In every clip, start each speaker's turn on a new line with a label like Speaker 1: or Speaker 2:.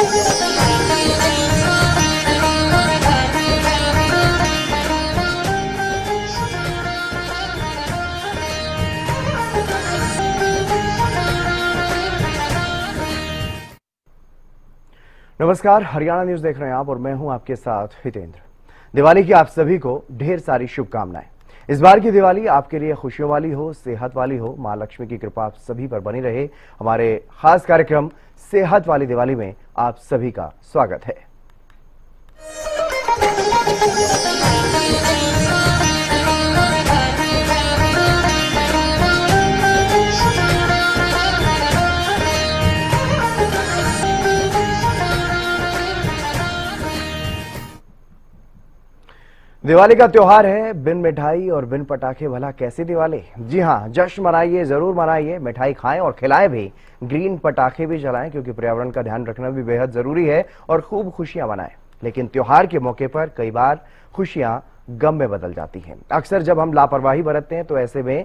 Speaker 1: नमस्कार, हरियाणा न्यूज देख रहे हैं आप और मैं हूं आपके साथ हितेंद्र। दिवाली की आप सभी को ढेर सारी शुभकामनाएं। इस बार की दिवाली आपके लिए खुशियों वाली हो, सेहत वाली हो। मां लक्ष्मी की कृपा आप सभी पर बनी रहे। हमारे खास कार्यक्रम सेहत वाली दिवाली में आप सभी का स्वागत है। दिवाली का त्योहार है, बिन मिठाई और बिन पटाखे भला कैसी दिवाली। जी हाँ, जश्न मनाइए, जरूर मनाइए, मिठाई खाएं और खिलाएं भी, ग्रीन पटाखे भी जलाएं क्योंकि पर्यावरण का ध्यान रखना भी बेहद जरूरी है और खूब खुशियां मनाएं। लेकिन त्योहार के मौके पर कई बार खुशियां गम में बदल जाती हैं। अक्सर जब हम लापरवाही बरतते हैं तो ऐसे में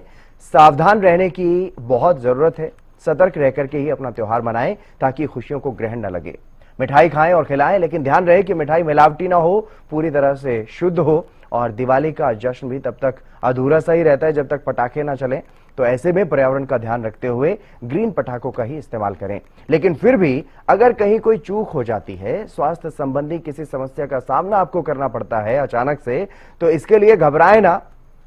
Speaker 1: सावधान रहने की बहुत जरूरत है। सतर्क रहकर के ही अपना त्योहार मनाएं ताकि खुशियों को ग्रहण न लगे। मिठाई खाएं और खिलाएं, लेकिन ध्यान रहे कि मिठाई मिलावटी ना हो, पूरी तरह से शुद्ध हो। और दिवाली का जश्न भी तब तक अधूरा सा ही रहता है जब तक पटाखे ना चलें। तो ऐसे में पर्यावरण का ध्यान रखते हुए ग्रीन पटाखों का ही इस्तेमाल करें। लेकिन फिर भी अगर कहीं कोई चूक हो जाती है, स्वास्थ्य संबंधी किसी समस्या का सामना आपको करना पड़ता है अचानक से, तो इसके लिए घबराएं ना।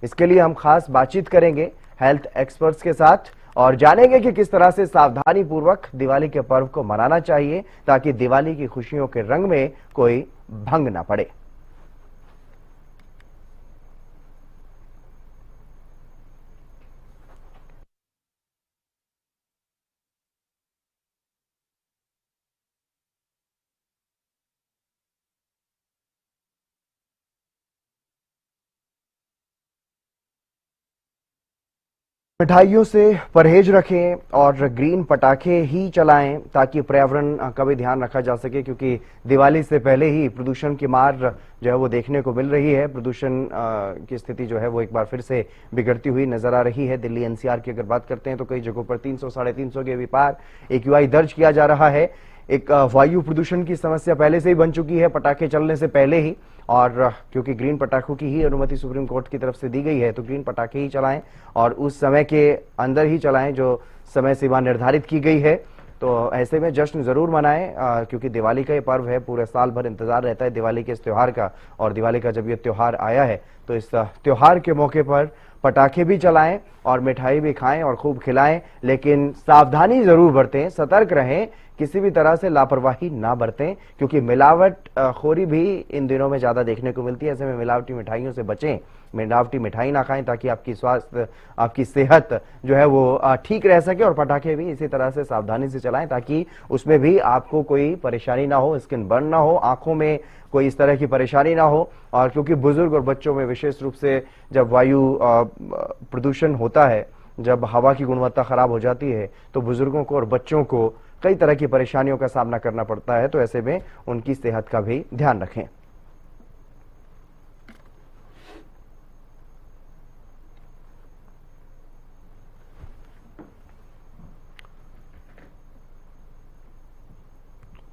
Speaker 1: इसके लिए हम खास बातचीत करेंगे हेल्थ एक्सपर्ट्स के साथ और जानेंगे कि किस तरह से सावधानी पूर्वक दिवाली के पर्व को मनाना चाहिए ताकि दिवाली की खुशियों के रंग में कोई भंग ना पड़े। मिठाइयों से परहेज रखें और ग्रीन पटाखे ही चलाएं ताकि पर्यावरण का भी ध्यान रखा जा सके, क्योंकि दिवाली से पहले ही प्रदूषण की मार जो है वो देखने को मिल रही है। प्रदूषण की स्थिति जो है वो एक बार फिर से बिगड़ती हुई नजर आ रही है। दिल्ली एनसीआर की अगर बात करते हैं तो कई जगहों पर 300 साढ़े 300 के पार AQI दर्ज किया जा रहा है। एक वायु प्रदूषण की समस्या पहले से ही बन चुकी है पटाखे चलने से पहले ही, और क्योंकि ग्रीन पटाखों की ही अनुमति सुप्रीम कोर्ट की तरफ से दी गई है तो ग्रीन पटाखे ही चलाएं और उस समय के अंदर ही चलाएं जो समय सीमा निर्धारित की गई है। तो ऐसे में जश्न जरूर मनाएं क्योंकि दिवाली का ये पर्व है, पूरे साल भर इंतजार रहता है दिवाली के इस त्योहार का। और दिवाली का जब ये त्योहार आया है तो इस त्योहार के मौके पर पटाखे भी चलाएं और मिठाई भी खाएं और खूब खिलाएं, लेकिन सावधानी जरूर बरतें, सतर्क रहें, किसी भी तरह से लापरवाही ना बरतें क्योंकि मिलावट खोरी भी इन दिनों में ज्यादा देखने को मिलती है। ऐसे में मिलावटी मिठाइयों से बचें, मिलावटी मिठाई ना खाएं ताकि आपकी स्वास्थ्य, आपकी सेहत जो है वो ठीक रह सके। और पटाखे भी इसी तरह से सावधानी से चलाएं ताकि उसमें भी आपको कोई परेशानी ना हो, स्किन बर्न ना हो, आंखों में कोई इस तरह की परेशानी ना हो। और क्योंकि बुजुर्ग और बच्चों में विशेष रूप से जब वायु प्रदूषण होता है, जब हवा की गुणवत्ता खराब हो जाती है तो बुजुर्गों को और बच्चों को कई तरह की परेशानियों का सामना करना पड़ता है। तो ऐसे में उनकी सेहत का भी ध्यान रखें।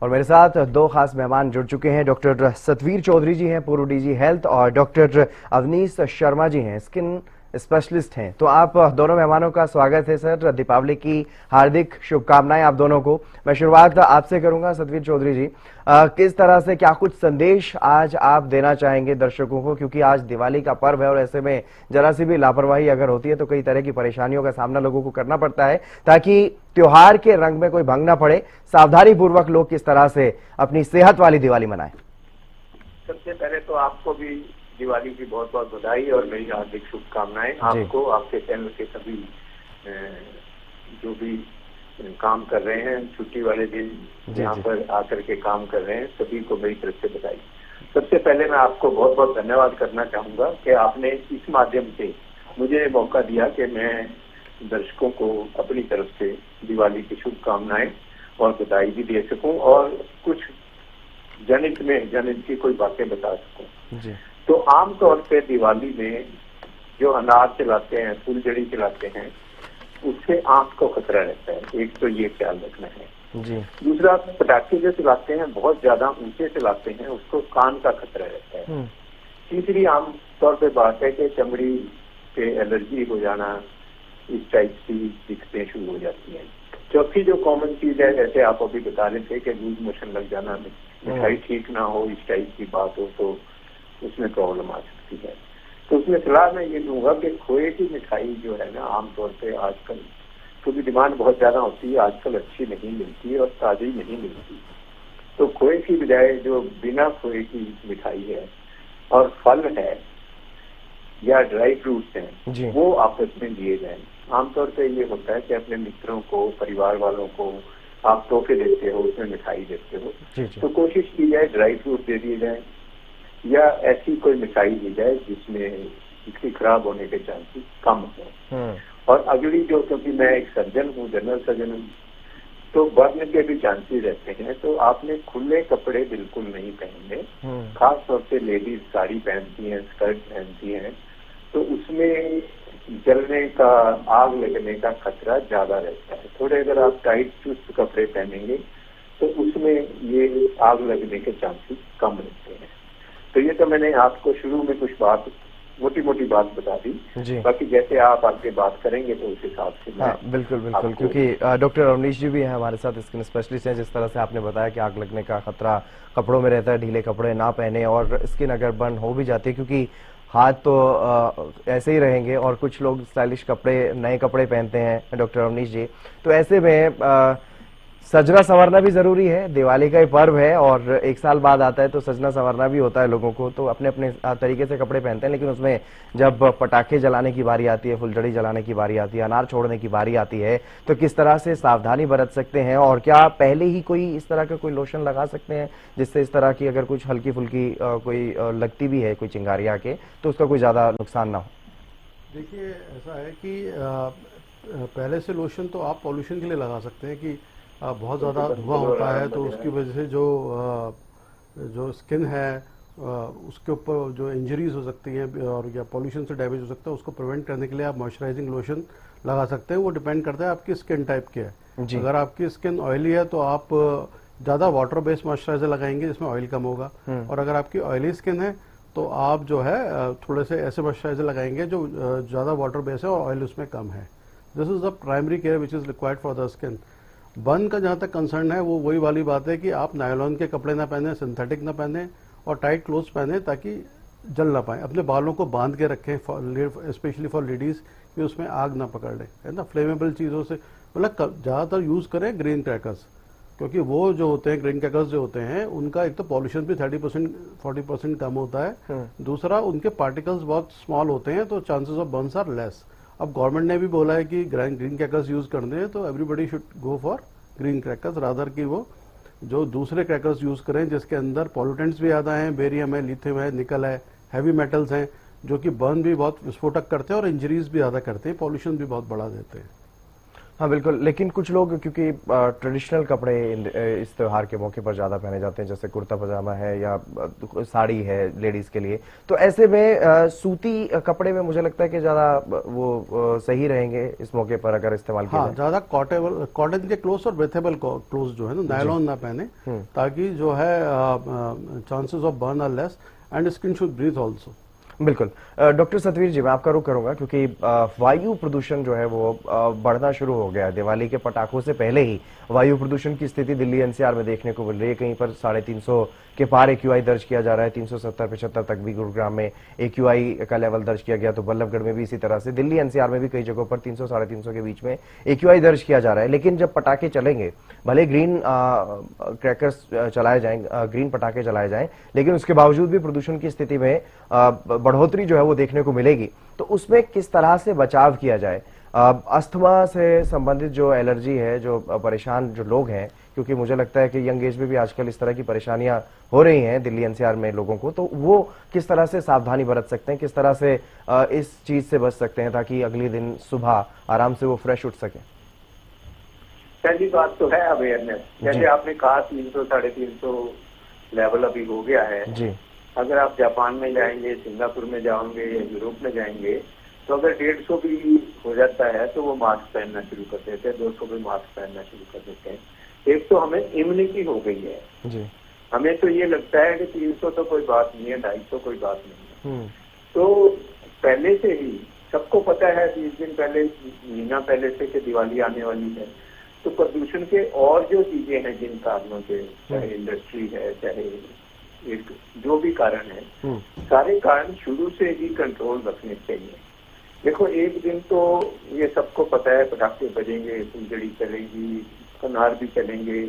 Speaker 1: और मेरे साथ दो खास मेहमान जुड़ चुके हैं। डॉक्टर सतवीर चौधरी जी हैं, पूर्व DG हेल्थ, और डॉक्टर अवनीश शर्मा जी हैं, स्किन स्पेशलिस्ट हैं। तो आप दोनों मेहमानों का स्वागत है सर। दीपावली की हार्दिक शुभकामनाएं आप दोनों को। मैं शुरुआत आपसे करूंगा सतवीर चौधरी जी, किस तरह से, क्या कुछ संदेश आज आप देना चाहेंगे दर्शकों को, क्योंकि आज दिवाली का पर्व है और ऐसे में जरा सी भी लापरवाही अगर होती है तो कई तरह की परेशानियों का सामना लोगों को करना पड़ता है। ताकि त्योहार के रंग में कोई भंग ना पड़े, सावधानी पूर्वक लोग किस तरह से अपनी सेहत वाली दिवाली मनाएं।
Speaker 2: सबसे पहले तो आपको भी दिवाली की बहुत बहुत बधाई और मेरी हार्दिक शुभकामनाएं। आपको, आपके चैनल के सभी जो भी काम कर रहे हैं, छुट्टी वाले दिन यहाँ पर आकर के काम कर रहे हैं, सभी को मेरी तरफ से बधाई। सबसे पहले मैं आपको बहुत बहुत धन्यवाद करना चाहूंगा कि आपने इस माध्यम से मुझे मौका दिया कि मैं दर्शकों को अपनी तरफ से दिवाली की शुभकामनाएं और बधाई भी दे सकूं और कुछ जनहित की कोई बातें बता सकूं। तो आमतौर पे दिवाली में जो अनार चलाते हैं, फुलझड़ी चलाते हैं, उससे आंख को खतरा रहता है। एक तो ये ख्याल रखना है।
Speaker 1: जी।
Speaker 2: दूसरा, पटाखे जो चलाते हैं बहुत ज्यादा ऊंचे चलाते हैं, उसको कान का खतरा रहता है। तीसरी आम तौर पे बात है कि चमड़ी पे एलर्जी हो जाना, इस टाइप की दिक्कतें शुरू हो जाती हैं। चौथी जो कॉमन चीज है, जैसे आप अभी बता रहे थे कि लूज मोशन लग जाना, मिठाई ठीक ना हो, इस टाइप की बात हो तो उसमें प्रॉब्लम आ सकती है। तो उसमें सलाह मैं ये दूंगा कि खोए की मिठाई जो है ना, आमतौर पे आजकल क्योंकि डिमांड बहुत ज्यादा होती है, आजकल अच्छी नहीं मिलती और ताजी नहीं मिलती। तो खोए की बजाय जो बिना खोए की मिठाई है और फल है या ड्राई फ्रूट्स हैं, वो आपस में दिए जाएं। आमतौर पे ये होता है कि अपने मित्रों को, परिवार वालों को आप तोहफे देते हो, उसमें मिठाई देते हो, तो कोशिश की जाए ड्राई फ्रूट दे दिए जाए या ऐसी कोई मिठाई दी जाए जिसमें इसकी खराब होने के चांसेस कम हो। और अगली जो, क्योंकि मैं एक सर्जन हूँ, जनरल सर्जन हूँ, तो बढ़ने के भी चांसेस रहते हैं, तो आपने खुले कपड़े बिल्कुल नहीं पहनने। खास तौर से लेडीज साड़ी पहनती हैं, स्कर्ट पहनती हैं, तो उसमें जलने का, आग लगने का खतरा ज्यादा रहता है। थोड़े अगर आप टाइट चुस्त कपड़े पहनेंगे तो उसमें ये आग लगने के चांसेस कम रहते हैं। तो ये तो मैंने आपको शुरू में कुछ बात, मोटी मोटी बात बता दी, बाकी जैसे आप आगे बात करेंगे तो उस हिसाब से।
Speaker 1: हाँ, बिल्कुल बिल्कुल, क्योंकि डॉक्टर अवनीश जी भी हैं हमारे साथ, स्किन स्पेशलिस्ट हैं। जिस तरह से आपने बताया कि आग लगने का खतरा कपड़ों में रहता है, ढीले कपड़े ना पहने, और स्किन अगर बर्न हो भी जाती है, क्योंकि हाथ तो ऐसे ही रहेंगे, और कुछ लोग स्टाइलिश कपड़े, नए कपड़े पहनते हैं डॉक्टर अवनीश जी, तो ऐसे में सजना संवरना भी जरूरी है। दिवाली का ही पर्व है और एक साल बाद आता है, तो सजना संवरना भी होता है लोगों को, तो अपने अपने तरीके से कपड़े पहनते हैं। लेकिन उसमें जब पटाखे जलाने की बारी आती है, फुलझड़ी जलाने की बारी आती है, अनार छोड़ने की बारी आती है, तो किस तरह से सावधानी बरत सकते हैं, और क्या पहले ही कोई इस तरह का कोई लोशन लगा सकते हैं जिससे इस तरह की अगर कुछ हल्की फुल्की कोई लगती भी है कोई चिंगारी आके, तो उसका कोई ज्यादा नुकसान ना हो?
Speaker 3: देखिए, ऐसा है कि पहले से लोशन तो आप पॉल्यूशन के लिए लगा सकते हैं कि बहुत ज़्यादा धुआं होता है, तो उसकी वजह से जो स्किन है उसके ऊपर जो इंजरीज हो सकती हैं और या पॉल्यूशन से डैमेज हो सकता है, उसको प्रिवेंट करने के लिए आप मॉइस्चराइजिंग लोशन लगा सकते हैं। वो डिपेंड करता है आपकी स्किन टाइप की है। अगर आपकी स्किन ऑयली है तो आप ज़्यादा वाटर बेस्ड मॉइस्चराइजर लगाएंगे जिसमें ऑयल कम होगा, और अगर आपकी ऑयली स्किन है तो आप जो है थोड़े से ऐसे मॉइस्चराइजर लगाएंगे जो ज़्यादा वाटर बेस्ड है और ऑयल उसमें कम है। This is the primary care which is required for the skin. Burn का जहाँ तक कंसर्न है, वो वही वाली बात है कि आप नायलॉन के कपड़े ना पहने, सिंथेटिक ना पहने, और टाइट क्लोथ्स पहने ताकि जल ना पाए। अपने बालों को बांध के रखें, स्पेशली फॉर लेडीज़, कि उसमें आग ना पकड़ ले, है ना। फ्लेमेबल चीज़ों से मतलब ज़्यादातर यूज़ करें ग्रीन क्रैकर्स, क्योंकि वो जो होते हैं ग्रीन क्रैकर्स जो होते हैं, उनका एक तो पॉल्यूशन भी 30% 40% कम होता है, दूसरा उनके पार्टिकल्स बहुत स्मॉल होते हैं, तो chances of burns are less. अब गवर्नमेंट ने भी बोला है कि ग्रीन क्रैकर्स यूज करने हैं, तो everybody should go for green crackers rather कि वो जो दूसरे क्रैकर्स यूज करें जिसके अंदर पॉल्यूटेंट्स भी ज़्यादा हैं, बेरियम है, लिथियम है, निकल है, हैवी मेटल्स हैं, जो कि बर्न भी बहुत विस्फोटक करते हैं और इंजरीज भी ज़्यादा करते हैं, पॉल्यूशन भी बहुत बढ़ा देते हैं।
Speaker 1: हाँ बिल्कुल, लेकिन कुछ लोग क्योंकि ट्रेडिशनल कपड़े इस त्योहार के मौके पर ज़्यादा पहने जाते हैं, जैसे कुर्ता पजामा है या साड़ी है लेडीज़ के लिए, तो ऐसे में सूती कपड़े में मुझे लगता है कि ज़्यादा वो सही रहेंगे इस मौके पर अगर इस्तेमाल किया।
Speaker 3: हाँ, ज़्यादा कॉटन के क्लोथ्स और ब्रेथेबल क्लोथ्स जो है ना, नायलॉन ना पहने, ताकि जो है chances of burn are less and skin should breathe also.
Speaker 1: बिल्कुल। डॉक्टर सतवीर जी, मैं आपका रुख करूंगा, क्योंकि वायु प्रदूषण जो है वो बढ़ना शुरू हो गया है। दिवाली के पटाखों से पहले ही वायु प्रदूषण की स्थिति दिल्ली एनसीआर में देखने को मिल रही है। कहीं पर 350 के पार AQI दर्ज किया जा रहा है, 370-75 तक भी गुरुग्राम में AQI का लेवल दर्ज किया गया, तो बल्लभगढ़ में भी इसी तरह से, दिल्ली एनसीआर में भी कई जगहों पर 300-350 के बीच में AQI दर्ज किया जा रहा है। लेकिन जब पटाखे चलेंगे, भले ग्रीन क्रैकर्स चलाए जाएं, ग्रीन पटाखे चलाए जाएं, लेकिन उसके बावजूद भी प्रदूषण की स्थिति में बढ़ोतरी जो है वो देखने को मिलेगी। तो उसमें किस तरह से बचाव किया जाए? अस्थमा से संबंधित जो एलर्जी है, जो परेशान जो लोग हैं, क्योंकि मुझे लगता है कि यंग एज में भी आजकल इस तरह की परेशानियां हो रही हैं दिल्ली एनसीआर में लोगों को, तो वो किस तरह से सावधानी बरत सकते हैं, किस तरह से इस चीज से बच सकते हैं ताकि अगले दिन सुबह आराम से वो फ्रेश उठ सके?
Speaker 2: पहली बात तो है अवेयरनेस। जैसे आपने कहा 300-350 लेवल अभी हो गया है जी। अगर आप जापान में जाएंगे, सिंगापुर में जाओगे या यूरोप में जाएंगे, तो अगर 150 भी हो जाता है तो वो मास्क पहनना शुरू कर देते हैं, 200 भी मास्क पहनना शुरू कर देते हैं। एक तो हमें इम्यूनिटी हो गई है
Speaker 1: जी।
Speaker 2: हमें तो ये लगता है कि 300 तो कोई बात नहीं है, 250 कोई बात नहीं है। तो पहले से ही सबको पता है 20 दिन पहले, महीना पहले से कि दिवाली आने वाली है। तो प्रदूषण के और जो चीजें हैं जिन कारणों से, चाहे इंडस्ट्री है, चाहे एक जो भी कारण है, सारे कारण शुरू से ही कंट्रोल रखने चाहिए। देखो एक दिन तो ये सबको पता है, पटाखे बजेंगे, फुलझड़ी चलेगी, अनार भी चलेंगे,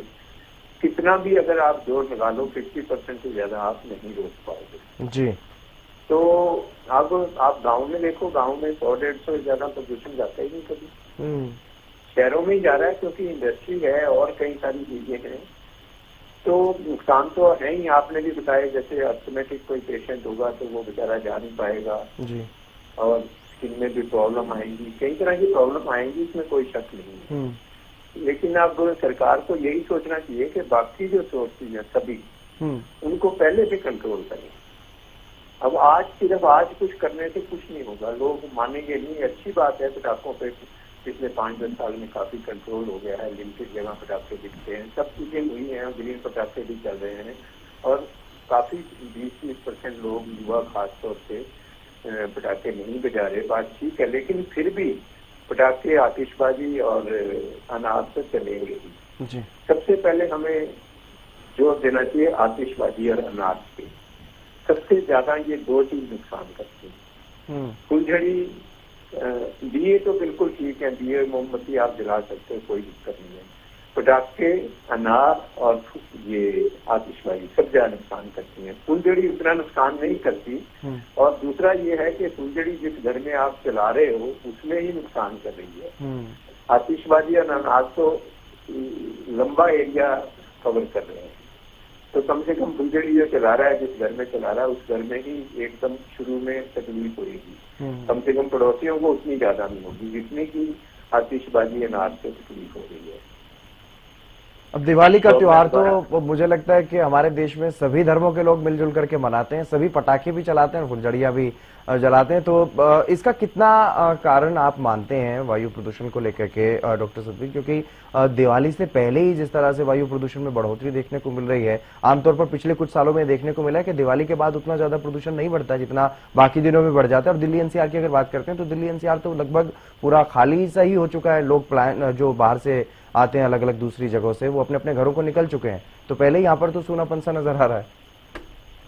Speaker 2: कितना भी अगर आप जोर लगा लो 50% से ज्यादा आप नहीं रोक पाओगे
Speaker 1: जी।
Speaker 2: तो अब आप गांव में देखो, गांव में 100-150 से ज्यादा प्रदूषण जाता ही नहीं कभी। शहरों में ही जा रहा है क्योंकि इंडस्ट्री है और कई सारी चीजें हैं। तो नुकसान तो है ही, आपने भी बताया, जैसे अस्थमेटिक कोई पेशेंट होगा तो वो बेचारा जा नहीं पाएगा
Speaker 1: जी।
Speaker 2: और स्किन में भी प्रॉब्लम आएंगी, कई तरह की प्रॉब्लम आएंगी, इसमें कोई शक नहीं है। लेकिन अब सरकार को यही सोचना चाहिए कि बाकी जो सोर्सेज हैं सभी उनको पहले से कंट्रोल करें। अब आज सिर्फ आज कुछ करने से कुछ नहीं होगा, लोग मानेंगे नहीं। अच्छी बात है, पटाखों पे पिछले 5-10 साल में काफी कंट्रोल हो गया है, लिमिटेड जगह पटाखे दिखते हैं, सब चीजें हुई हैं, ग्रीन पटाखे भी चल रहे हैं और काफी 20-30% लोग, युवा खासतौर से पटाखे नहीं बजा रहे, बात ठीक है। लेकिन फिर भी पटाखे, आतिशबाजी और अनार से चलेंगे ही। सबसे पहले हमें जोर देना चाहिए आतिशबाजी और अनार पे। सबसे ज्यादा ये दो चीज नुकसान करती है। फुलझड़ी, दिए तो बिल्कुल ठीक है, दिए मोमबत्ती आप जला सकते हो, कोई दिक्कत नहीं है। पटाखे, अनार और ये आतिशबाजी सब ज्यादा नुकसान करती हैं। फुलझड़ी उतना नुकसान नहीं करती। और दूसरा ये है कि फुलझड़ी जिस घर में आप चला रहे हो उसमें ही नुकसान कर रही है। आतिशबाजी और अनार तो लंबा एरिया कवर कर रहे हैं, तो कम से कम फुलझड़ी जो चला रहा है, जिस घर में चला रहा है, उस घर में ही एकदम शुरू में तकलीफ होगी। कम से कम पड़ोसियों को उतनी ज्यादा नहीं होगी जितनी की आतिशबाजी अनार से तकलीफ हो रही है।
Speaker 1: अब दिवाली का त्योहार तो मुझे लगता है कि हमारे देश में सभी धर्मों के लोग मिलजुल करके मनाते हैं, सभी पटाखे भी चलाते हैं, फुलझड़ियां भी जलाते हैं। तो इसका कितना कारण आप मानते हैं वायु प्रदूषण को लेकर के डॉक्टर सतपथी? क्योंकि दिवाली से पहले ही जिस तरह से वायु प्रदूषण में बढ़ोतरी देखने को मिल रही है, आमतौर पर पिछले कुछ सालों में देखने को मिला है कि दिवाली के बाद उतना ज्यादा प्रदूषण नहीं बढ़ता जितना बाकी दिनों में बढ़ जाता है। और दिल्ली एनसीआर की अगर बात करते हैं तो दिल्ली एनसीआर तो लगभग पूरा खाली सा ही हो चुका है। लोग प्लान जो बाहर से आते हैं अलग अलग दूसरी जगहों से, वो अपने अपने घरों को निकल चुके हैं। तो पहले यहाँ पर तो सूनापन सा नजर आ रहा है।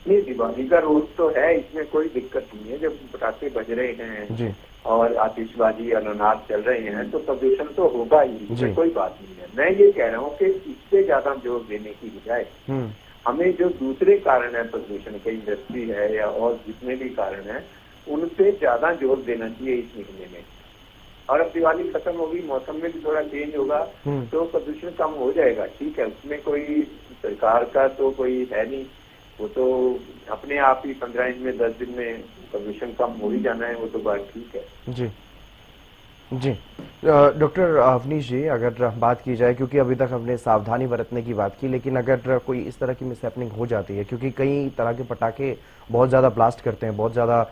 Speaker 2: नहीं, दिवाली का रोज तो है, इसमें कोई दिक्कत नहीं है। जब पटाखे बज रहे हैं
Speaker 1: जी।
Speaker 2: और आतिशबाजी और अनार चल रहे हैं तो प्रदूषण तो होगा ही, इसमें कोई बात नहीं है। मैं ये कह रहा हूँ कि इससे ज्यादा जोर देने की बजाय हमें जो दूसरे कारण है प्रदूषण के, इंडस्ट्री है या और जितने भी कारण है, उन पे ज्यादा जोर देना चाहिए इस महीने में। और अब दिवाली खत्म होगी, मौसम में भी थोड़ा चेंज होगा तो प्रदूषण कम हो जाएगा, ठीक है। उसमें कोई सरकार का तो कोई है नहीं, वो तो अपने आप ही 15 दिन में 10 दिन में प्रदूषण कम हो ही जाना है, वो तो बात ठीक है।
Speaker 1: जी जी। डॉक्टर अवनीश जी, अगर बात की जाए, क्योंकि अभी तक हमने सावधानी बरतने की बात की, लेकिन अगर कोई इस तरह की मिसहैपनिंग हो जाती है, क्योंकि कई तरह के पटाखे बहुत ज्यादा ब्लास्ट करते हैं, बहुत ज्यादा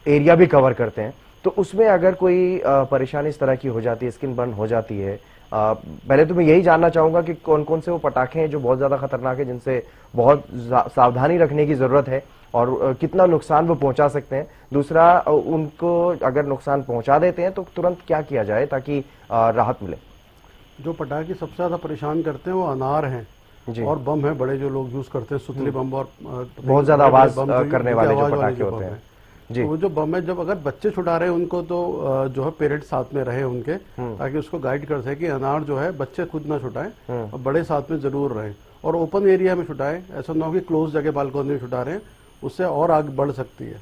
Speaker 1: एरिया भी कवर करते हैं, तो उसमें अगर कोई परेशानी इस तरह की हो जाती है, स्किन बर्न हो जाती है, पहले तो मैं यही जानना चाहूंगा कि कौन कौन से वो पटाखे हैं जो बहुत ज्यादा खतरनाक है, जिनसे बहुत सावधानी रखने की जरूरत है और कितना नुकसान वो पहुंचा सकते हैं। दूसरा, उनको अगर नुकसान पहुंचा देते हैं तो तुरंत क्या किया जाए ताकि राहत मिले?
Speaker 3: जो पटाखे सबसे ज्यादा परेशान करते हैं वो अनार हैं और बम है, बड़े जो लोग यूज करते हैं, सुतली बम और
Speaker 1: बहुत ज्यादा आवाज करने वाले जो पटाखे होते हैं।
Speaker 3: तो वो जो बम है, जब अगर बच्चे छुटा रहे हैं उनको तो जो है पेरेंट्स साथ में रहे उनके, ताकि उसको गाइड कर सके कि अनार जो है बच्चे खुद ना छुटाएं और बड़े साथ में जरूर रहें और ओपन एरिया में छुटाएं। ऐसा ना हो कि क्लोज जगह बालकनी में छुटा रहे हैं, उससे और आगे बढ़ सकती है।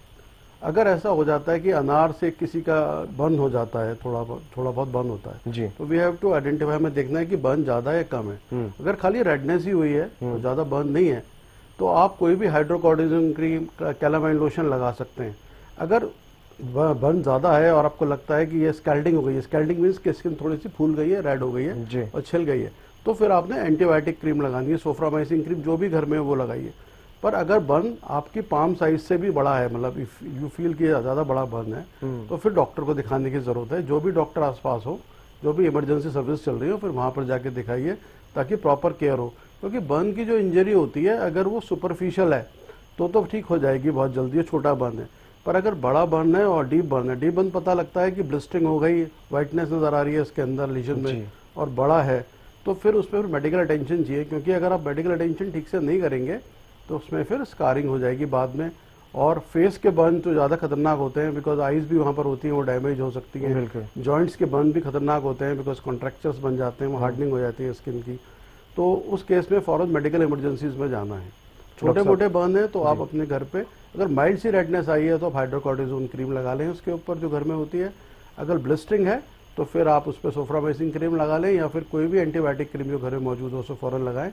Speaker 3: अगर ऐसा हो जाता है कि अनार से किसी का बर्न हो जाता है, थोड़ा बहुत बर्न होता है जी, तो वी हैव टू आइडेंटिफाई, हमें देखना है कि बर्न ज्यादा है कम है। अगर खाली रेडनेस ही हुई है तो ज्यादा बर्न नहीं है, तो आप कोई भी हाइड्रोकॉर्टिसोन क्रीम, कैलामाइन लोशन लगा सकते हैं। अगर बर्न ज्यादा है और आपको लगता है कि ये स्कैल्डिंग हो गई है, स्कैल्डिंग मीन्स कि स्किन थोड़ी सी फूल गई है, रेड हो गई है और छिल गई है, तो फिर आपने एंटीबायोटिक क्रीम लगानी है, सोफ्रामाइसिन क्रीम जो भी घर में वो लगाइए। पर अगर बर्न आपकी पाम साइज से भी बड़ा है, मतलब इफ यू फील कि ज्यादा बड़ा बर्न है, तो फिर डॉक्टर को दिखाने की जरूरत है। जो भी डॉक्टर आसपास हो, जो भी इमरजेंसी सर्विस चल रही हो, फिर वहां पर जाके दिखाइए ताकि प्रॉपर केयर हो। क्योंकि बर्न की जो इंजरी होती है अगर वो सुपरफिशियल है तो ठीक हो जाएगी बहुत जल्दी, ये छोटा बर्न है। पर अगर बड़ा बर्न है और डीप बर्न है, डीप बर्न पता लगता है कि ब्लिस्टरिंग हो गई, वाइटनेस नजर आ रही है इसके अंदर लीजन में, और बड़ा है, तो फिर उसमें फिर मेडिकल अटेंशन चाहिए। क्योंकि अगर आप मेडिकल अटेंशन ठीक से नहीं करेंगे तो उसमें फिर स्कारिंग हो जाएगी बाद में। और फेस के बर्न तो ज़्यादा खतरनाक होते हैं, बिकॉज आईज भी वहाँ पर होती हैं, वो डैमेज हो सकती हैं। जॉइंट्स के बर्न भी खतरनाक होते हैं, बिकॉज कॉन्ट्रैक्चर्स बन जाते हैं, वो हार्डनिंग हो जाती है स्किन की। तो उस केस में फौरन मेडिकल इमरजेंसीज में जाना है। छोटे मोटे बर्न है तो आप अपने घर पे, अगर माइल्ड सी रेडनेस आई है तो आप हाइड्रोकॉर्टिसोन क्रीम लगा लें उसके ऊपर जो घर में होती है। अगर ब्लिस्टरिंग है तो फिर आप उस पर सोफ्रामाइसिन क्रीम लगा लें, या फिर कोई भी एंटीबायोटिक क्रीम जो घर में मौजूद हो उसे फौरन लगाएं।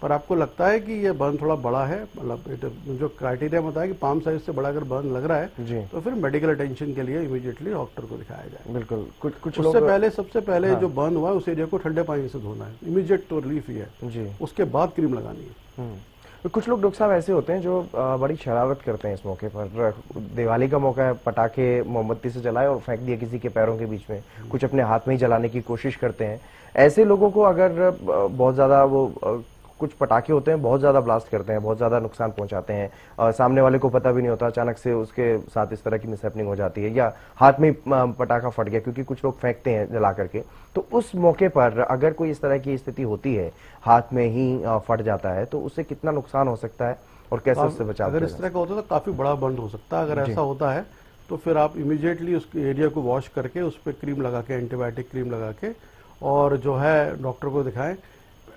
Speaker 3: पर आपको लगता है कि ये बर्न थोड़ा बड़ा है, मतलब जो क्राइटेरिया बताया कि पाम साइज से बड़ा अगर बर्न लग रहा है तो फिर मेडिकल अटेंशन के लिए इमीडिएटली डॉक्टर को दिखाया जाए।
Speaker 1: बिल्कुल। कुछ
Speaker 3: उससे पहले, सबसे पहले जो बर्न हुआ है उस एरिया को ठंडे पानी से धोना है, इमीडिएट तो रिलीफ ही है, उसके बाद क्रीम लगानी है।
Speaker 1: तो कुछ लोग डॉक्टर साहब ऐसे होते हैं जो बड़ी शरारत करते हैं इस मौके पर। दिवाली का मौका है, पटाखे मोमबत्ती से जलाए और फेंक दिए किसी के पैरों के बीच में, कुछ अपने हाथ में ही जलाने की कोशिश करते हैं। ऐसे लोगों को अगर बहुत ज्यादा वो कुछ पटाखे होते हैं बहुत ज्यादा ब्लास्ट करते हैं, बहुत ज्यादा नुकसान पहुंचाते हैं, और सामने वाले को पता भी नहीं होता, अचानक से उसके साथ इस तरह की मिसहैपनिंग हो जाती है, या हाथ में पटाखा फट गया, क्योंकि कुछ लोग फेंकते हैं जला करके। तो उस मौके पर अगर कोई इस तरह की स्थिति होती है, हाथ में ही फट जाता है, तो उससे कितना नुकसान हो सकता है और कैसे उससे बचाव?
Speaker 3: अगर इस तरह का होता है तो काफी बड़ा बर्न हो सकता है। अगर ऐसा होता है तो फिर आप इमीडिएटली उस एरिया को वॉश करके उस पर क्रीम लगा के, एंटीबायोटिक क्रीम लगा के, और जो है डॉक्टर को दिखाएं।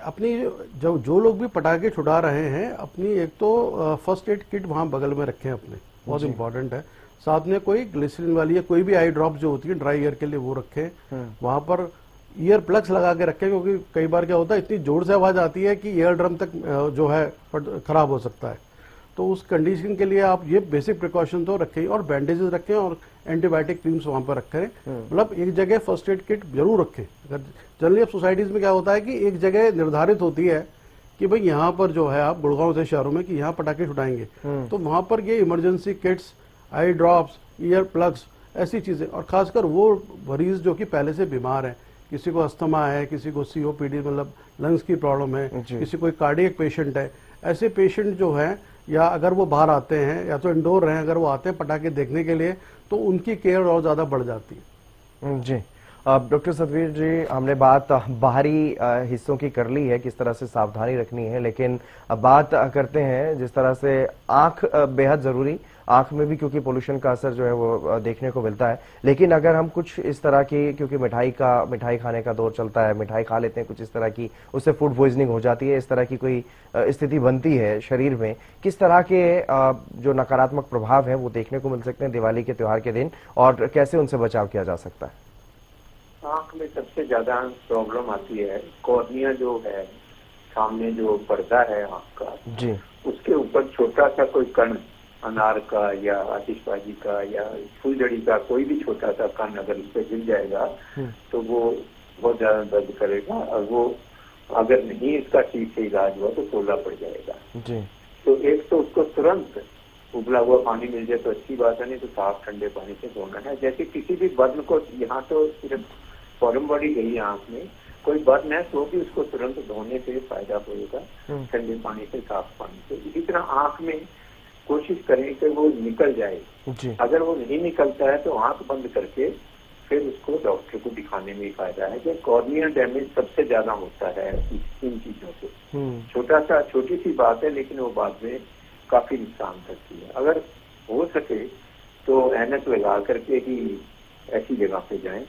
Speaker 3: अपनी जो लोग भी पटाखे छुड़ा रहे हैं, अपनी एक तो फर्स्ट एड किट वहाँ बगल में रखें अपने, बहुत इंपॉर्टेंट है। साथ में कोई ग्लिसरीन वाली या कोई भी आई ड्रॉप जो होती है ड्राई ईयर के लिए वो रखें। वहाँ पर ईयर प्लग्स लगा के रखें, क्योंकि कई बार क्या होता है इतनी जोर से आवाज आती है कि ईयर ड्रम तक जो है खराब हो सकता है। तो उस कंडीशन के लिए आप ये बेसिक प्रिकॉशन तो रखें, और बैंडेजेस रखें और एंटीबायोटिक क्रीम्स वहां पर रखें। मतलब एक जगह फर्स्ट एड किट जरूर रखें। अगर जनरली अब सोसाइटीज में क्या होता है कि एक जगह निर्धारित होती है कि भाई यहाँ पर जो है, आप गुड़गांव से शहरों में कि यहाँ पटाखे छुड़ाएंगे, तो वहां पर ये emergency kits, eye drops, ear plugs, ऐसी चीजें, और खासकर वो मरीज जो कि पहले से बीमार है, किसी को अस्थमा है, किसी को सीओपीडी मतलब लंग्स की प्रॉब्लम है, किसी कोई कार्डियक पेशेंट है, ऐसे पेशेंट जो हैं, या अगर वो बाहर आते हैं या तो इंडोर रहें, अगर वो आते हैं पटाखे देखने के लिए तो उनकी केयर और ज्यादा बढ़ जाती है।
Speaker 1: जी डॉक्टर सतवीर जी, हमने बात बाहरी हिस्सों की कर ली है, किस तरह से सावधानी रखनी है, लेकिन अब बात करते हैं जिस तरह से आंख बेहद जरूरी, आंख में भी क्योंकि पोल्यूशन का असर जो है वो देखने को मिलता है। लेकिन अगर हम कुछ इस तरह की, क्योंकि मिठाई खाने का दौर चलता है, मिठाई खा लेते हैं कुछ इस तरह की, उससे फूड पॉइजनिंग हो जाती है, इस तरह की कोई स्थिति बनती है शरीर में, किस तरह के जो नकारात्मक प्रभाव है वो देखने को मिल सकते हैं दिवाली के त्योहार के दिन, और कैसे उनसे बचाव किया जा सकता है?
Speaker 2: आंख में सबसे ज्यादा प्रॉब्लम आती है कॉर्निया जो है, सामने जो पर्दा है आंख का
Speaker 1: जी,
Speaker 2: उसके ऊपर छोटा सा कोई कण, अनार का या आतिशबाजी का या फुलझड़ी का कोई भी छोटा सा कण अगर उस पर गिर जाएगा तो वो बहुत ज्यादा दर्द करेगा, और वो अगर नहीं इसका ठीक से इलाज हुआ तो फोला पड़ जाएगा
Speaker 1: जी।
Speaker 2: तो एक तो उसको तुरंत उबला हुआ पानी मिल जाए तो अच्छी बात है, नहीं तो साफ ठंडे पानी से धोना है। जैसे किसी भी बर्न को, यहाँ तो सिर्फ फॉरम बॉडी गई आंख में, कोई बर्न है तो भी उसको तुरंत धोने से फायदा होगा, ठंडे पानी से, साफ पानी से। इसी तरह आंख में कोशिश करें कि वो निकल जाए
Speaker 1: जी।
Speaker 2: अगर वो नहीं निकलता है तो आंख बंद करके फिर उसको डॉक्टर को दिखाने में फायदा है। कि कॉर्निया डैमेज सबसे ज्यादा होता है इन चीजों से। छोटी सी बात है लेकिन वो बाद में काफी नुकसान करती है। अगर हो सके तो ऐनक लगा करके ही ऐसी जगह पे जाएं,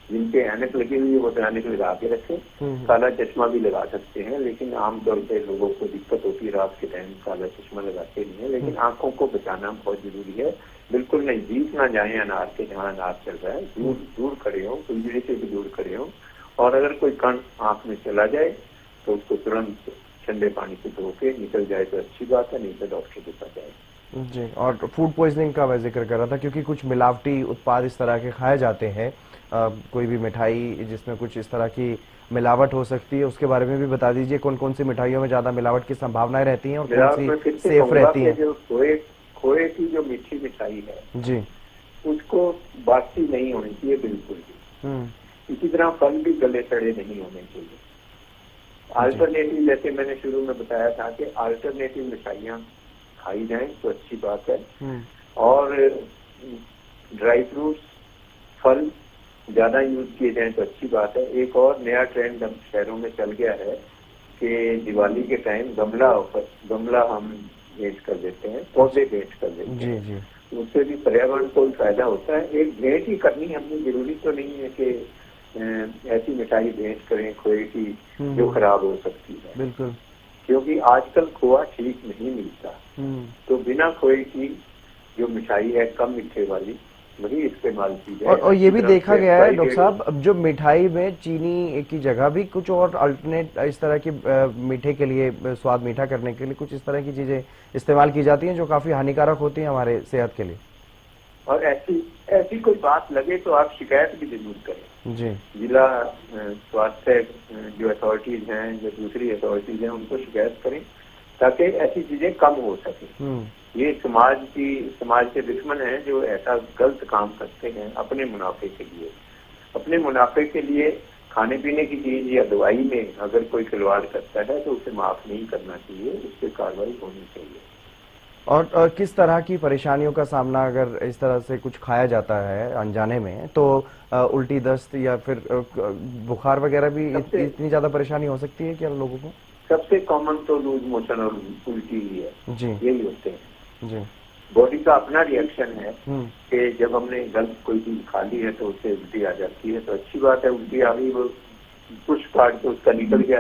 Speaker 2: जिनके ऐनक लगी हुई है वो तो ऐनक लगा के रखें। काला चश्मा भी लगा सकते हैं, लेकिन आमतौर पे लोगों को दिक्कत होती है, रात के टाइम काला चश्मा लगाते नहीं है। लेकिन आंखों को बचाना बहुत जरूरी है। बिल्कुल नजदीक ना जाए अनार के, जहाँ अनार चल रहा है दूर खड़े हो, फुलझड़ी से भी दूर खड़े हो। और अगर कोई कण आंख में चला जाए तो उसको तुरंत ठंडे पानी से धो के निकल जाए तो अच्छी बात है, नहीं तो डॉक्टर के पास जाए।
Speaker 1: जी। और फूड पॉइजनिंग का मैं जिक्र कर रहा था, क्योंकि कुछ मिलावटी उत्पाद इस तरह के खाए जाते हैं, कोई भी मिठाई जिसमें कुछ इस तरह की मिलावट हो सकती है, उसके बारे में भी बता दीजिए। कौन कौन सी मिठाइयों में ज्यादा मिलावट की संभावनाएं रहती हैं और कौन सी सेफ रहती है?
Speaker 2: जो खोए की जो मीठी मिठाई है
Speaker 1: जी,
Speaker 2: उसको बासी नहीं होनी चाहिए बिल्कुल भी। इसी तरह फल भी गले सड़े नहीं होने चाहिए। अल्टरनेटिव, जैसे मैंने शुरू में बताया था कि अल्टरनेटिव मिठाइयाँ खाई जाएं तो अच्छी बात है। और ड्राई फ्रूट्स, फल ज्यादा यूज किए जाएं तो अच्छी बात है। एक और नया ट्रेंड अब शहरों में चल गया है कि दिवाली के टाइम गमला हम भेंट कर देते हैं, पौधे भेंट कर देते हैं। जी। उससे भी पर्यावरण को भी फायदा होता है। एक भेंट ही करनी हमने, जरूरी तो नहीं है कि ऐसी मिठाई भेंट करें खोए की जो खराब हो सकती है। बिल्कुल, क्योंकि आजकल खोआ ठीक नहीं मिलता, तो बिना खोए की जो मिठाई है कम मीठे वाली वही इस्तेमाल की जाए।
Speaker 1: और ये भी देखा गया है डॉक्टर साहब, अब जो मिठाई में चीनी की जगह भी कुछ और अल्टरनेट इस तरह की मीठे के लिए, स्वाद मीठा करने के लिए कुछ इस तरह की चीजें इस्तेमाल की जाती हैं जो काफी हानिकारक होती हैं हमारे सेहत के लिए।
Speaker 2: और ऐसी कोई बात लगे तो आप शिकायत भी जरूर करें जी। जिला स्वास्थ्य जो अथॉरिटीज हैं, जो दूसरी अथॉरिटीज हैं, उनको शिकायत करें ताकि ऐसी चीजें कम हो सके। ये समाज के दुश्मन हैं जो ऐसा गलत काम करते हैं अपने मुनाफे के लिए। अपने मुनाफे के लिए खाने पीने की चीज या दवाई में अगर कोई खिलवाड़ करता है तो उसे माफ नहीं करना चाहिए, उस पर कार्रवाई होनी चाहिए।
Speaker 1: और किस तरह की परेशानियों का सामना अगर इस तरह से कुछ खाया जाता है अनजाने में, तो उल्टी, दस्त या फिर बुखार वगैरह भी इतनी ज्यादा परेशानी हो सकती है क्या लोगों को?
Speaker 2: सबसे कॉमन तो लूज मोशन और उल्टी ही है जी, यही होते हैं जी। बॉडी का अपना रिएक्शन है कि जब हमने गलत कोई चीज खा ली है तो उससे उल्टी आ जाती है, तो अच्छी बात है। उल्टी आ गई, वो पुश काट के उसका निकल गया,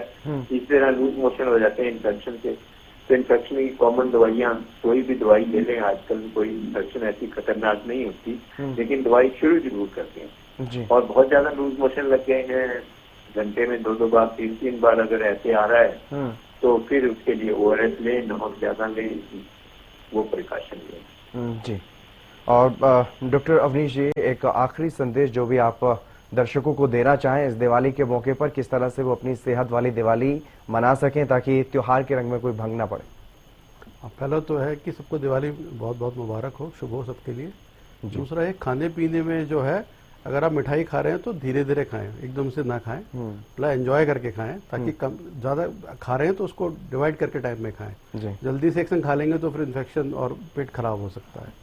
Speaker 2: इस तरह लूज मोशन हो जाते हैं इन्फेक्शन से। तो इन्फेक्शन की कॉमन दवाइयाँ, कोई भी दवाई ले लें, आजकल कोई इन्फेक्शन ऐसी खतरनाक नहीं होती, लेकिन दवाई शुरू जरूर करते हैं। और बहुत ज्यादा लूज मोशन लग गए हैं, घंटे में 2-2 बार 3-3 बार अगर ऐसे आ रहा है तो फिर उसके लिए ORS लें, नमक ज्यादा लें, वो प्रिकॉशन लें
Speaker 1: जी। और डॉक्टर अवनीश जी, एक आखिरी संदेश जो भी आप दर्शकों को देना चाहें इस दिवाली के मौके पर, किस तरह से वो अपनी सेहत वाली दिवाली मना सकें ताकि त्योहार के रंग में कोई भंग ना पड़े।
Speaker 3: पहला तो है कि सबको दिवाली बहुत बहुत मुबारक हो, शुभ हो सबके लिए। दूसरा है खाने पीने में जो है, अगर आप मिठाई खा रहे हैं तो धीरे धीरे खाएं, एकदम से ना खाएं, मतलब एंजॉय करके खाएं, ताकि कम ज्यादा खा रहे हैं तो उसको डिवाइड करके टाइम में खाएं। जल्दी से एक संग खा लेंगे तो फिर इन्फेक्शन और पेट खराब हो सकता है।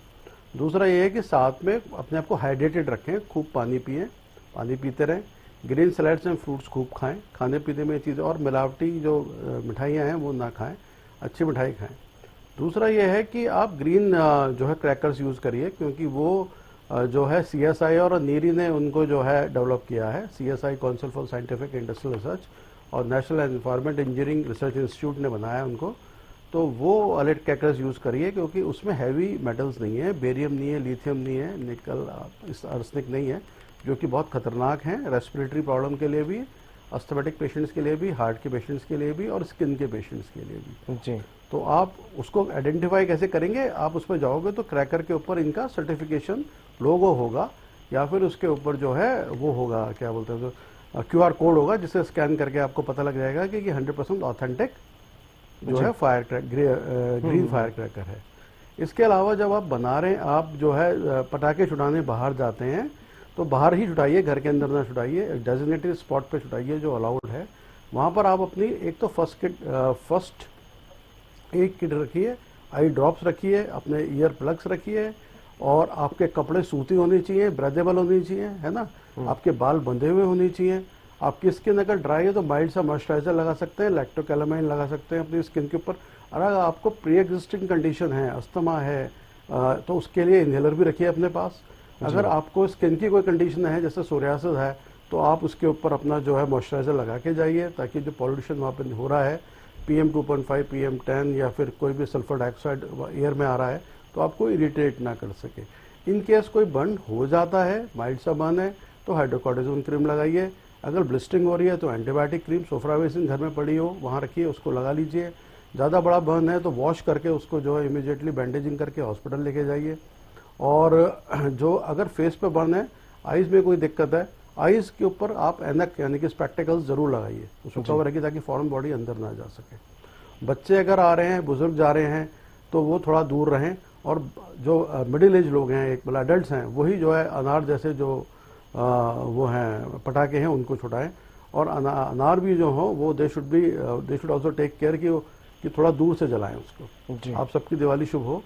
Speaker 3: दूसरा ये है कि साथ में अपने आप को हाइड्रेटेड रखें, खूब पानी पिएं, पानी पीते रहें, ग्रीन सैलेड्स एंड फ्रूट्स खूब खाएं, खाने पीने में चीज़ें, और मिलावटी जो मिठाइयाँ हैं वो ना खाएं, अच्छी मिठाई खाएं। दूसरा ये है कि आप ग्रीन जो है क्रैकर्स यूज़ करिए, क्योंकि वो जो है CSI और नीरी ने उनको जो है डेवलप किया है, CSI council for scientific industrial research और national environment engineering research institute ने बनाया उनको। तो वो वाले क्रैकर्स यूज़ करिए, क्योंकि उसमें हैवी मेटल्स नहीं है, बेरियम नहीं है, लिथियम नहीं है, निकल, आर्सेनिक नहीं है, जो कि बहुत खतरनाक हैं रेस्पिरेटरी प्रॉब्लम के लिए भी, अस्थमेटिक पेशेंट्स के लिए भी, हार्ट के पेशेंट्स के लिए भी और स्किन के पेशेंट्स के लिए भी जी। तो आप उसको आइडेंटिफाई कैसे करेंगे? आप उस पर जाओगे तो क्रैकर के ऊपर इनका सर्टिफिकेशन लोगो होगा, या फिर उसके ऊपर जो है वो होगा, क्या बोलते हैं, तो QR कोड होगा, जिसे स्कैन करके आपको पता लग जाएगा कि 100% ऑथेंटिक जो है ग्रीन फायर क्रैकर है। इसके अलावा जब आप बना रहे हैं, आप जो है पटाखे छुड़ाने बाहर जाते हैं तो बाहर ही छुड़ाइए, घर के अंदर ना छुड़ाइए, डेजिग्नेटेड स्पॉट पे छुड़ाइए जो अलाउड है। वहाँ पर आप अपनी एक तो फर्स्ट एड किट रखिए, आई ड्रॉप्स रखिए, अपने ईयर प्लग्स रखिए, और आपके कपड़े सूती होनी चाहिए, ब्रेदेबल होनी चाहिए, है ना, आपके बाल बंधे हुए होनी चाहिए। आपकी स्किन अगर ड्राई है तो माइल्ड सा मॉइस्चराइजर लगा सकते हैं, लैक्टोकैलामाइन लगा सकते हैं अपनी स्किन के ऊपर। अगर आपको प्री एग्जिस्टिंग कंडीशन है, अस्थमा है, तो उसके लिए इनहेलर भी रखिए अपने पास। अगर आपको स्किन की कोई कंडीशन है, जैसे सोरियासिस है, तो आप उसके ऊपर अपना जो है मॉइस्चराइजर लगा के जाइए, ताकि जो पॉल्यूशन वहाँ पर हो रहा है, PM 2.5, PM 10 या फिर कोई भी सल्फर डाइऑक्साइड एयर में आ रहा है, तो आपको इरिटेट ना कर सके। इन केस कोई बर्न हो जाता है, माइल्ड सा बर्न है, तो हाइड्रोकॉर्टिसोन क्रीम लगाइए। अगर ब्लिस्टिंग हो रही है तो एंटीबायोटिक क्रीम सोफ्रावेसिन घर में पड़ी हो वहाँ रखिए, उसको लगा लीजिए। ज़्यादा बड़ा बर्न है तो वॉश करके उसको जो है इमीडिएटली बैंडेजिंग करके हॉस्पिटल लेके जाइए। और जो अगर फेस पे बर्न है, आइज़ में कोई दिक्कत है, आइज़ के ऊपर आप ऐनक यानी कि स्पेक्टिकल्स जरूर लगाइए, उसको कवर रखिए ताकि फॉरेन बॉडी अंदर ना जा सके। बच्चे अगर आ रहे हैं, बुजुर्ग जा रहे हैं, तो वो थोड़ा दूर रहें। और जो मिडिल एज लोग हैं, एक मतलब एडल्ट्स हैं, वही जो है अनार जैसे जो वो हैं पटाखे हैं उनको छुड़ाएं। और अनार भी जो हो वो they should also take care कि थोड़ा दूर से जलाएं उसको। आप सबकी दिवाली शुभ हो,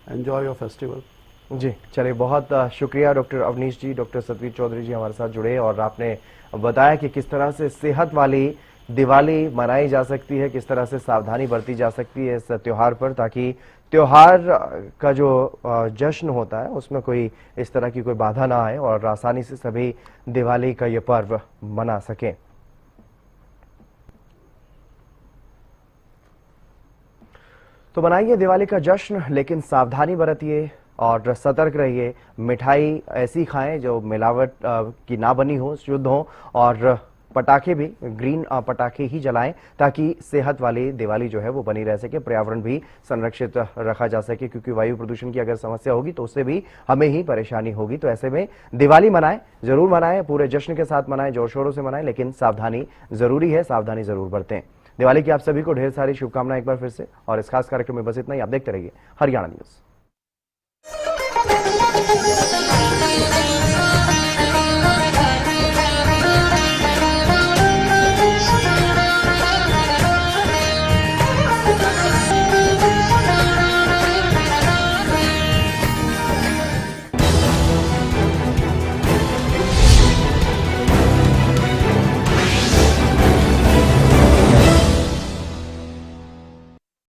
Speaker 3: एंजॉय योर फेस्टिवल।
Speaker 1: जी चलिए, बहुत शुक्रिया डॉक्टर अवनीश जी, डॉक्टर सतवीर चौधरी जी हमारे साथ जुड़े और आपने बताया कि किस तरह से सेहत वाली दिवाली मनाई जा सकती है, किस तरह से सावधानी बरती जा सकती है इस त्योहार पर, ताकि त्योहार का जो जश्न होता है उसमें कोई इस तरह की कोई बाधा ना आए और आसानी से सभी दिवाली का ये पर्व मना सकें। तो मनाइए दिवाली का जश्न, लेकिन सावधानी बरतिए और सतर्क रहिए। मिठाई ऐसी खाएं जो मिलावट की ना बनी हो, शुद्ध हो, और पटाखे भी ग्रीन पटाखे ही जलाएं ताकि सेहत वाली दिवाली जो है वो बनी रह सके, पर्यावरण भी संरक्षित रखा जा सके, क्योंकि वायु प्रदूषण की अगर समस्या होगी तो उससे भी हमें ही परेशानी होगी। तो ऐसे में दिवाली मनाएं, जरूर मनाएं, पूरे जश्न के साथ मनाएं, जोर शोरों से मनाएं, लेकिन सावधानी जरूरी है, सावधानी जरूर बरतें। दिवाली की आप सभी को ढेर सारी शुभकामनाएं एक बार फिर से, और इस खास कार्यक्रम में बस इतना ही। आप देखते रहिए हरियाणा न्यूज।